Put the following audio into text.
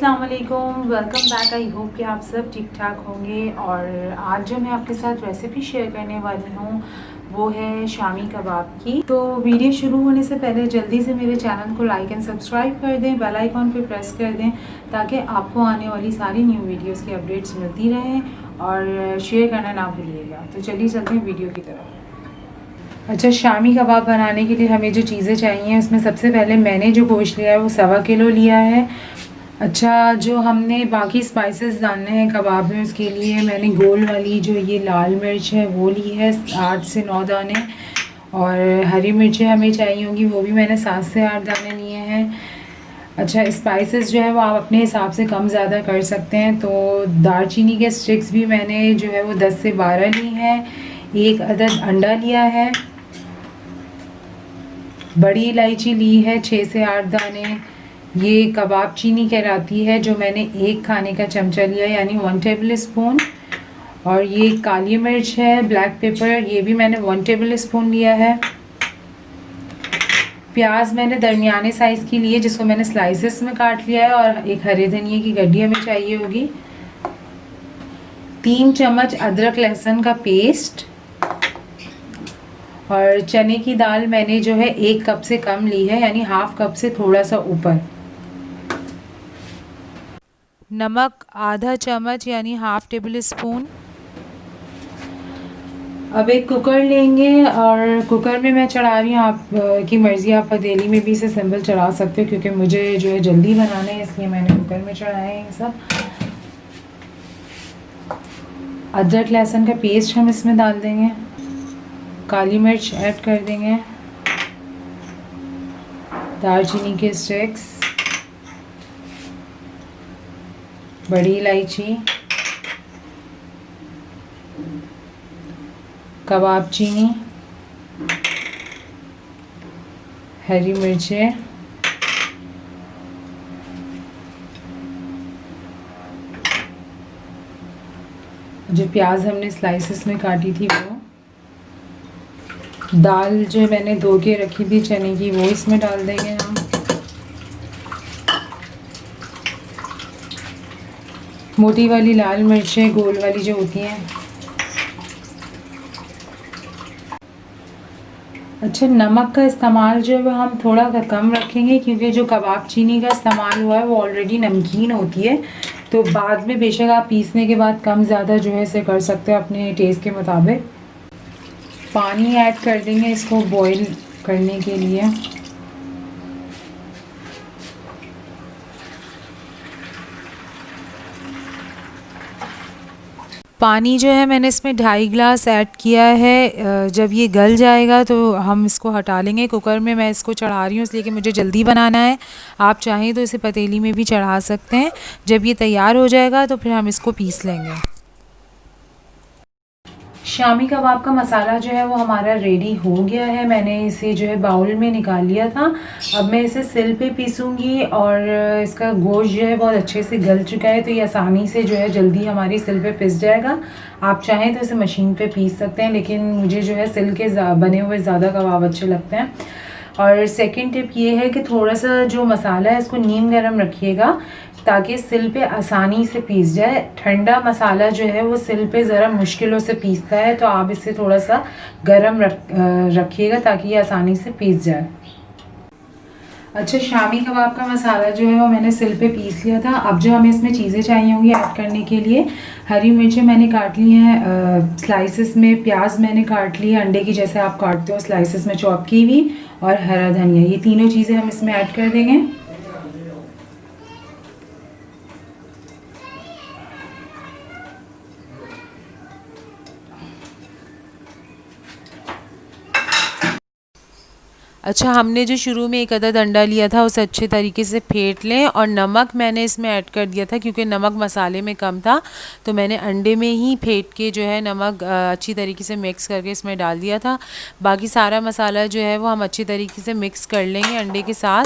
अस्सलाम वालेकुम, welcome back. I hope कि आप सब ठीक ठाक होंगे। और आज जो मैं आपके साथ रेसिपी शेयर करने वाली हूँ वो है शामी कबाब की। तो वीडियो शुरू होने से पहले जल्दी से मेरे चैनल को लाइक एंड सब्सक्राइब कर दें, बेल आइकॉन पे प्रेस कर दें ताकि आपको आने वाली सारी न्यू वीडियोस की अपडेट्स मिलती रहें और शेयर करना ना भूलिएगा। तो चलिए चलते हैं वीडियो की तरफ। अच्छा, शामी कबाब बनाने के लिए हमें जो चीज़ें चाहिए उसमें सबसे पहले मैंने जो गोश्त लिया है वो 1.25 किलो लिया है। अच्छा, जो हमने बाकी स्पाइसेस डालने हैं कबाब में उसके लिए मैंने गोल वाली जो ये लाल मिर्च है वो ली है 8 से 9 दाने, और हरी मिर्चें हमें चाहिए होंगी, वो भी मैंने 7 से 8 दाने लिए हैं। अच्छा, स्पाइसेस जो है वो आप अपने हिसाब से कम ज़्यादा कर सकते हैं। तो दालचीनी के स्टिक्स भी मैंने जो है वो 10 से 12 ली हैं। एक अदद अंडा लिया है। बड़ी इलायची ली है 6 से 8 दाने। ये कबाब चीनी कहलाती है जो मैंने 1 खाने का चमचा लिया यानी 1 टेबल स्पून। और ये काली मिर्च है, ब्लैक पेपर, ये भी मैंने 1 टेबल स्पून लिया है। प्याज मैंने दरमियाने साइज़ की ली है जिसको मैंने स्लाइसेस में काट लिया है। और एक हरे धनिए की गड्डी हमें चाहिए होगी। 3 चम्मच अदरक लहसुन का पेस्ट। और चने की दाल मैंने जो है 1 कप से कम ली है यानी हाफ कप से थोड़ा सा ऊपर। नमक आधा चम्मच यानी हाफ टेबल स्पून। अब एक कुकर लेंगे और कुकर में मैं चढ़ा रही हूँ, आप की मर्ज़ी, आप पतीली में भी इसे सिंपल चढ़ा सकते हो क्योंकि मुझे जो है जल्दी बनाना है इसलिए मैंने कुकर में चढ़ाया है ये सब। अदरक लहसुन का पेस्ट हम इसमें डाल देंगे, काली मिर्च ऐड कर देंगे, दालचीनी के स्टिक्स, बड़ी इलायची, कबाब चीनी, हरी मिर्चें, जो प्याज हमने स्लाइसेस में काटी थी वो, दाल जो मैंने धो के रखी थी चने की वो इसमें डाल देंगे हम। मोटी वाली लाल मिर्चें गोल वाली जो होती हैं। अच्छा, नमक का इस्तेमाल जो है वो हम थोड़ा कम रखेंगे क्योंकि जो कबाब चीनी का इस्तेमाल हुआ है वो ऑलरेडी नमकीन होती है। तो बाद में बेशक आप पीसने के बाद कम ज़्यादा जो है इसे कर सकते हो अपने टेस्ट के मुताबिक। पानी ऐड कर देंगे इसको बॉईल करने के लिए। पानी जो है मैंने इसमें 2.5 गिलास ऐड किया है। जब ये गल जाएगा तो हम इसको हटा लेंगे। कुकर में मैं इसको चढ़ा रही हूँ इसलिए कि मुझे जल्दी बनाना है। आप चाहें तो इसे पतीली में भी चढ़ा सकते हैं। जब ये तैयार हो जाएगा तो फिर हम इसको पीस लेंगे। शामी कबाब का मसाला जो है वो हमारा रेडी हो गया है। मैंने इसे जो है बाउल में निकाल लिया था। अब मैं इसे सिल पे पीसूँगी और इसका गोश्त जो है बहुत अच्छे से गल चुका है तो ये आसानी से जो है जल्दी हमारी सिल पे पिस जाएगा। आप चाहें तो इसे मशीन पे पीस सकते हैं लेकिन मुझे जो है सिल के बने हुए ज़्यादा कबाब अच्छे लगते हैं। और सेकंड टिप ये है कि थोड़ा सा जो मसाला है इसको नीम गरम रखिएगा ताकि सिल पे आसानी से पीस जाए। ठंडा मसाला जो है वो सिल पे ज़रा मुश्किलों से पीसता है तो आप इसे थोड़ा सा गरम रखिएगा ताकि ये आसानी से पीस जाए। अच्छा, शामी कबाब का मसाला जो है वो मैंने सिल पे पीस लिया था। अब जो हमें इसमें चीज़ें चाहिए होंगी ऐड करने के लिए, हरी मिर्चें मैंने काट ली हैं स्लाइसेस में, प्याज मैंने काट ली है अंडे की जैसे आप काटते हो स्लाइसेस में चॉप की हुई, और हरा धनिया। ये तीनों चीज़ें हम इसमें ऐड कर देंगे। अच्छा, हमने जो शुरू में एक अदद अंडा लिया था उसे अच्छे तरीके से फेंट लें। और नमक मैंने इसमें ऐड कर दिया था क्योंकि नमक मसाले में कम था तो मैंने अंडे में ही फेंट के जो है नमक अच्छी तरीके से मिक्स करके इसमें डाल दिया था। बाकी सारा मसाला जो है वो हम अच्छी तरीके से मिक्स कर लेंगे अंडे के साथ।